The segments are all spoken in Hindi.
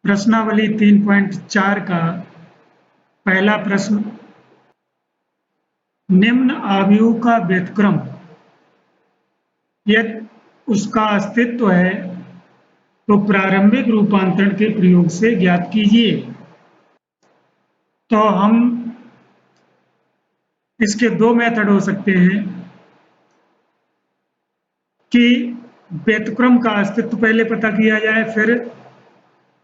प्रश्नावली 3.4 का पहला प्रश्न, निम्न आव्यूह का व्युत्क्रम यदि उसका अस्तित्व है तो प्रारंभिक रूपांतरण के प्रयोग से ज्ञात कीजिए। तो हम इसके दो मेथड हो सकते हैं कि व्युत्क्रम का अस्तित्व पहले पता किया जाए, फिर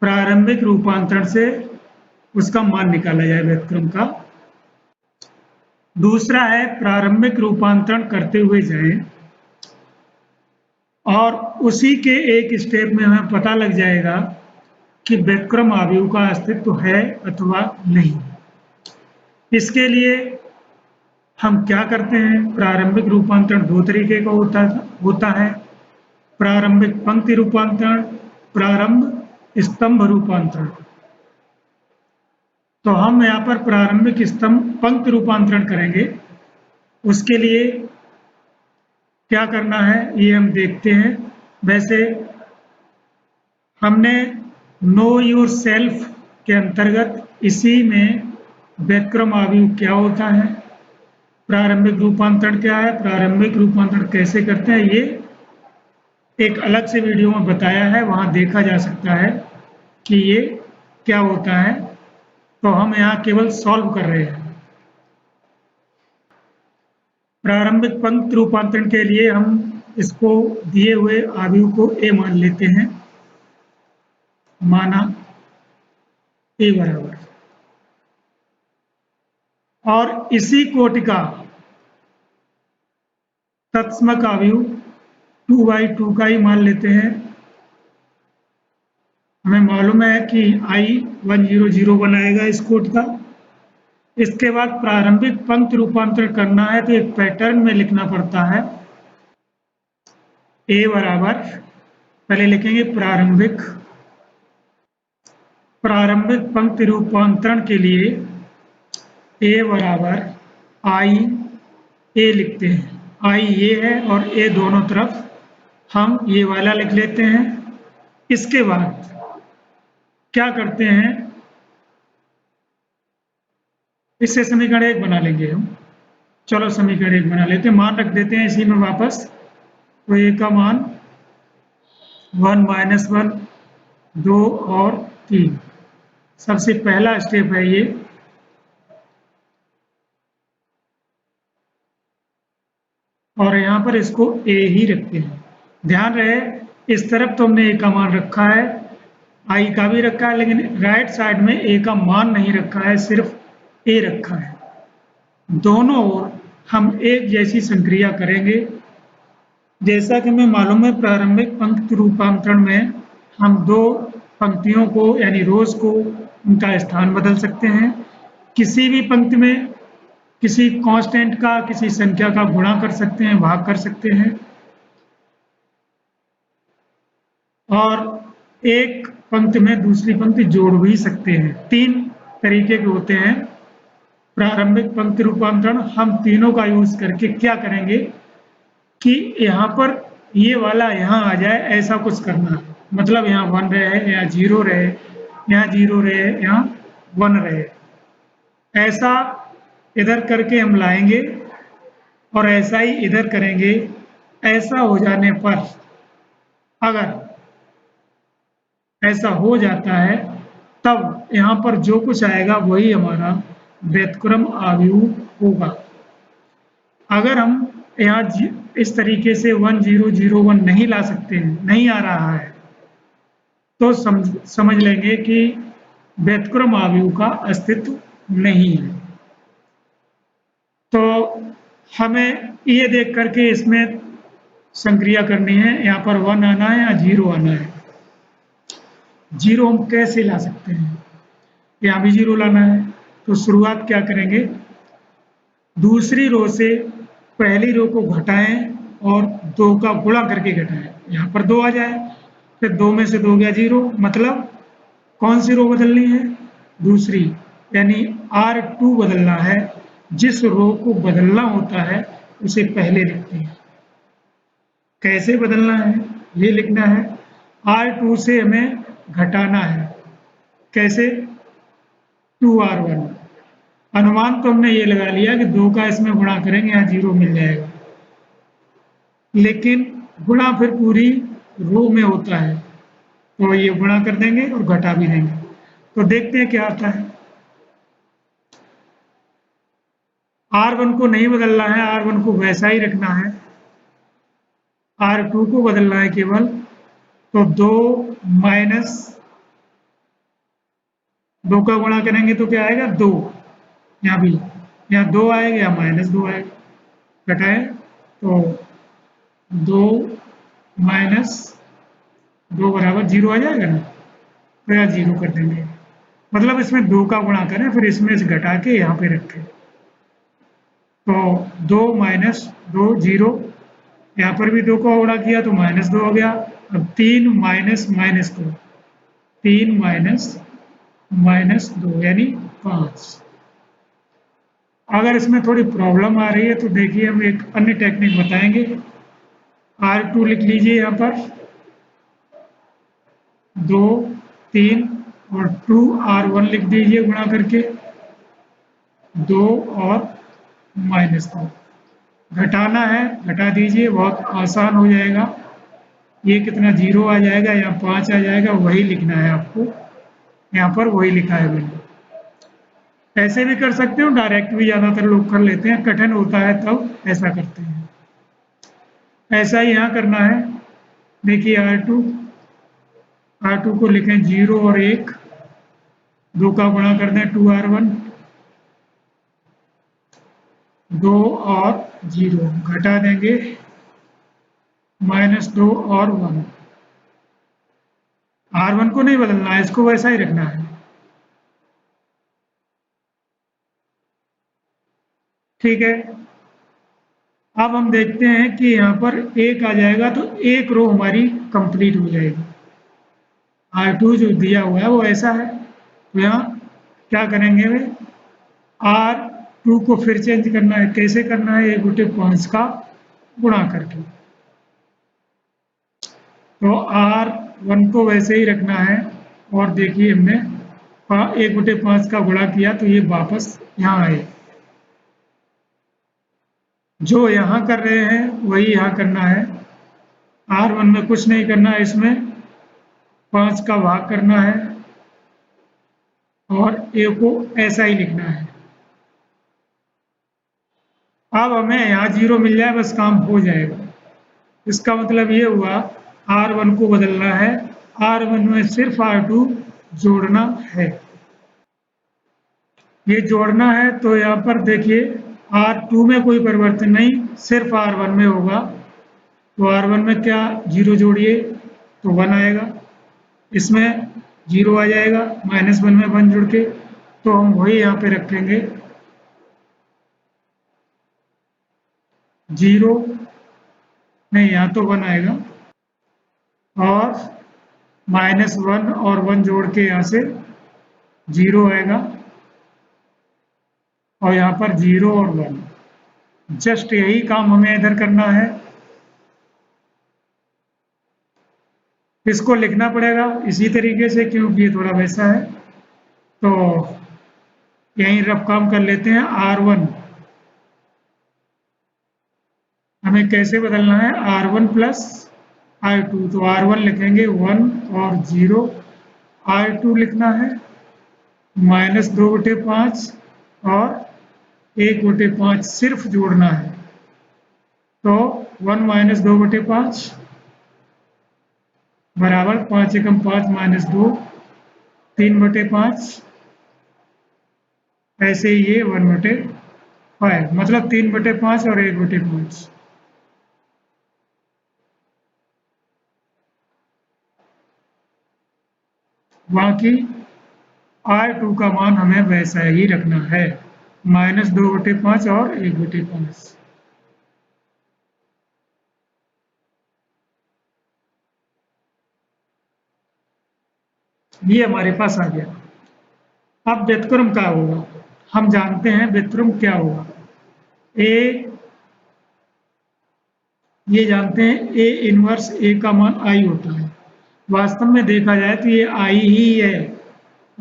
प्रारंभिक रूपांतरण से उसका मान निकाला जाए व्युत्क्रम का। दूसरा है प्रारंभिक रूपांतरण करते हुए जाएं और उसी के एक स्टेप में हमें पता लग जाएगा कि व्युत्क्रम आव्यूह का अस्तित्व है अथवा नहीं। इसके लिए हम क्या करते हैं, प्रारंभिक रूपांतरण दो तरीके का होता है, प्रारंभिक पंक्ति रूपांतरण, प्रारंभ स्तंभ रूपांतरण। तो हम यहाँ पर प्रारंभिक पंक्ति रूपांतरण करेंगे। उसके लिए क्या करना है ये हम देखते हैं। वैसे हमने नो योर सेल्फ के अंतर्गत इसी में व्युत्क्रम आव्यूह क्या होता है, प्रारंभिक रूपांतरण क्या है, प्रारंभिक रूपांतरण कैसे करते हैं, ये एक अलग से वीडियो में बताया है, वहाँ देखा जा सकता है कि ये क्या होता है। तो हम यहाँ केवल सॉल्व कर रहे हैं। प्रारंभिक पंक्ति रूपांतरण के लिए हम इसको दिए हुए आव्यूह को ए मान लेते हैं, माना ए बराबर, और इसी कोटि का तत्समक आव्यूह 2/2 का ही मान लेते हैं। हमें मालूम है कि I1001 आएगा इस कोटि का। इसके बाद प्रारंभिक पंक्ति रूपांतरण करना है तो एक पैटर्न में लिखना पड़ता है। ए बराबर पहले लिखेंगे प्रारंभिक पंक्ति रूपांतरण के लिए ए बराबर आई ए लिखते हैं। आई ये है और ए दोनों तरफ हम ये वाला लिख लेते हैं। इसके बाद क्या करते हैं, इससे समीकरण 1 बना लेंगे हम। चलो समीकरण 1 बना लेते हैं, मान रख देते हैं इसी में वापस। तो ए का मान 1 - 1 2 और 3। सबसे पहला स्टेप है ये। और यहाँ पर इसको ए ही रखते हैं। ध्यान रहे इस तरफ तो हमने ए का मान रखा है, आई का भी रखा है, लेकिन राइट साइड में ए का मान नहीं रखा है, सिर्फ ए रखा है। दोनों ओर हम एक जैसी संक्रिया करेंगे। जैसा कि हमें मालूम है प्रारंभिक पंक्ति रूपांतरण में हम दो पंक्तियों को यानी रोज को उनका स्थान बदल सकते हैं। किसी भी पंक्ति में किसी कांस्टेंट का, किसी संख्या का गुणा कर सकते हैं, भाग कर सकते हैं। और एक पंक्ति में दूसरी पंक्ति जोड़ भी सकते हैं। 3 तरीके के होते हैं प्रारंभिक पंक्ति रूपांतरण। हम तीनों का यूज करके क्या करेंगे कि यहाँ पर ये वाला यहाँ आ जाए, ऐसा कुछ करना है। मतलब यहाँ 1 रहे, यहाँ 0 रहे, यहाँ 0 रहे, यहाँ 1 रहे, ऐसा इधर करके हम लाएंगे और ऐसा ही इधर करेंगे। ऐसा हो जाने पर, अगर ऐसा हो जाता है, तब यहाँ पर जो कुछ आएगा वही हमारा व्युत्क्रम आव्यूह होगा। अगर हम यहाँ इस तरीके से 1 0 0 1 नहीं ला सकते हैं, नहीं आ रहा है, तो समझ लेंगे कि व्युत्क्रम आव्यूह का अस्तित्व नहीं है। तो हमें ये देख करके इसमें संक्रिया करनी है। यहाँ पर 1 आना है या 0 आना है। 0 हम कैसे ला सकते हैं, यहाँ भी 0 लाना है। तो शुरुआत क्या करेंगे, दूसरी रो से पहली रो को घटाएं और 2 का गुणा करके घटाएं। यहाँ पर 2 आ जाए, फिर 2 में से 2 गया 0। मतलब कौन सी रो बदलनी है, दूसरी, यानी R2 बदलना है। जिस रो को बदलना होता है उसे पहले लिखते हैं। कैसे बदलना है ये लिखना है। R2 से हमें घटाना है, कैसे 2r1। अनुमान तो हमने ये लगा लिया कि 2 का इसमें गुणा करेंगे, यहाँ 0 मिल जाएगा, लेकिन गुणा फिर पूरी रो में होता है, तो ये गुणा कर देंगे और घटा भी देंगे। तो देखते हैं क्या आता है। R1 को नहीं बदलना है, R1 को वैसा ही रखना है, R2 को बदलना है केवल। तो 2 माइनस 2 का गुणा करेंगे तो क्या आएगा 2, यहाँ भी यहाँ 2 आएगा, यहाँ -2 आएगा, घटाए तो 2 माइनस 2 बराबर 0 आ जाएगा ना, तो यहाँ 0 कर देंगे। मतलब इसमें 2 का गुणा करें फिर इसमें से घटा के यहाँ पे रखें, तो 2 माइनस 2 0, यहाँ पर भी 2 का गुणा किया तो -2 हो गया। अब 3 माइनस -2, 3 माइनस -2 यानी 5। अगर इसमें थोड़ी प्रॉब्लम आ रही है तो देखिए हम एक अन्य टेक्निक बताएंगे। R2 लिख लीजिए यहाँ पर 2 3 और 2R1 लिख दीजिए गुणा करके 2 और -2। घटाना है घटा दीजिए, बहुत आसान हो जाएगा। ये कितना 0 आ जाएगा, यहाँ 5 आ जाएगा, वही लिखना है आपको, यहाँ पर वही लिखा है मैंने। ऐसे भी कर सकते हो, डायरेक्ट भी ज़्यादातर लोग कर लेते हैं, कठिन होता है तब ऐसा करते हैं। ऐसा ही यहाँ करना है। देखिए R2 को लिखें 0 और 1, 2 का गुणा कर दें 2R1, 2 और 0 घटा देंगे -2 और 1। R1 को नहीं बदलना है, इसको वैसा ही रखना है। ठीक है, अब हम देखते हैं कि यहाँ पर 1 आ जाएगा तो एक रो हमारी कंप्लीट हो जाएगी। R2 जो दिया हुआ है वो ऐसा है, तो यहाँ क्या करेंगे वे, R2 को फिर चेंज करना है। कैसे करना है, 1/5 का गुणा करके। तो R1 को वैसे ही रखना है, और देखिए हमने 1/5 का गुणा किया तो ये वापस यहाँ आए। जो यहाँ कर रहे हैं वही यहाँ करना है। R1 में कुछ नहीं करना है, इसमें 5 का भाग करना है और A को ऐसा ही लिखना है। अब हमें यहाँ 0 मिल जाए बस काम हो जाएगा। इसका मतलब ये हुआ R1 को बदलना है, R1 में सिर्फ R2 जोड़ना है। ये जोड़ना है तो यहाँ पर देखिए R2 में कोई परिवर्तन नहीं, सिर्फ R1 में होगा। तो R1 में क्या 0 जोड़िए तो 1 आएगा, इसमें 0 आ जाएगा, -1 में 1 जुड़ के, तो हम वही यहाँ पे रखेंगे 0 नहीं, यहाँ तो 1 आएगा, और -1 और 1 जोड़ के यहाँ से 0 आएगा, और यहाँ पर 0 और 1। जस्ट यही काम हमें इधर करना है। इसको लिखना पड़ेगा इसी तरीके से क्योंकि ये थोड़ा वैसा है, तो यहीं रफ काम कर लेते हैं। R1 हमें कैसे बदलना है, R1 प्लस R2, तो R1 लिखेंगे 1 और 0, R2 लिखना है -2/5 और 1/5 सिर्फ जोड़ना है, तो 1 - 2/5 बराबर 5 एकम 5 - 2 3/5, ऐसे ही ये 1/5, मतलब 3/5 और 1/5। बाकी R2 का मान हमें वैसा ही रखना है, -2/5 और 1/5। ये हमारे पास आ गया। अब व्युत्क्रम क्या होगा, हम जानते हैं व्युत्क्रम क्या होगा। ये जानते हैं A इनवर्स A का मान I होता है। वास्तव में देखा जाए तो ये I ही है,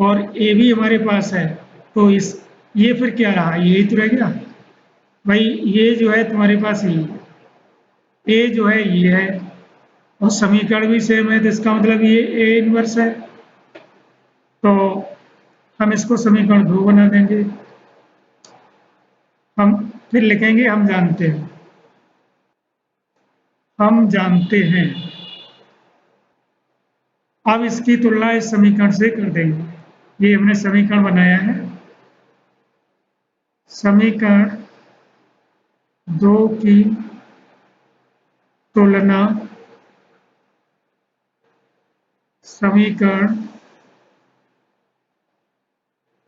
और ए भी हमारे पास है, तो इस ये फिर क्या रहा, यही तो रह गया भाई। ये जो है तुम्हारे पास ये ए जो है ये है, और समीकरण भी सेम है, तो इसका मतलब ये ए इनवर्स है। तो हम इसको समीकरण 2 बना देंगे। हम फिर लिखेंगे हम जानते हैं, हम जानते हैं। अब इसकी तुलना इस समीकरण से कर देंगे। ये हमने समीकरण बनाया है, समीकरण 2 की तुलना समीकरण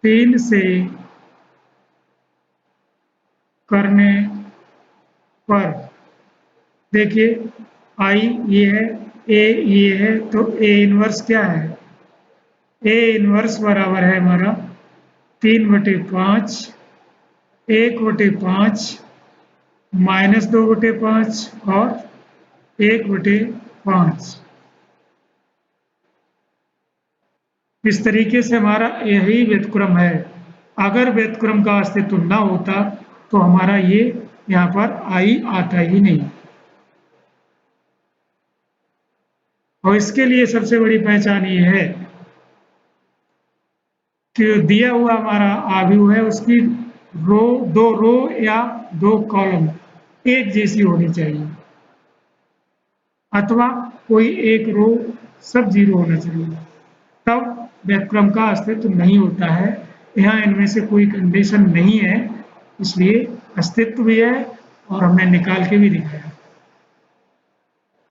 3 से करने पर देखिए आई ये है, ए ये है, तो ए इनवर्स क्या है, ए इनवर्स बराबर है हमारा 3/5, 1/5 -2/5 और 1/5। इस तरीके से हमारा यही व्युत्क्रम है। अगर व्युत्क्रम का अस्तित्व न होता तो हमारा ये यहाँ पर आई आता ही नहीं। और इसके लिए सबसे बड़ी पहचान ये है कि दिया हुआ हमारा आव्यूह है उसकी दो रो या 2 कॉलम एक जैसी होनी चाहिए, अथवा कोई एक रो सब 0 होना चाहिए, तब व्युत्क्रम का अस्तित्व नहीं होता है। यहाँ इनमें से कोई कंडीशन नहीं है, इसलिए अस्तित्व भी है और हमने निकाल के भी दिखाया।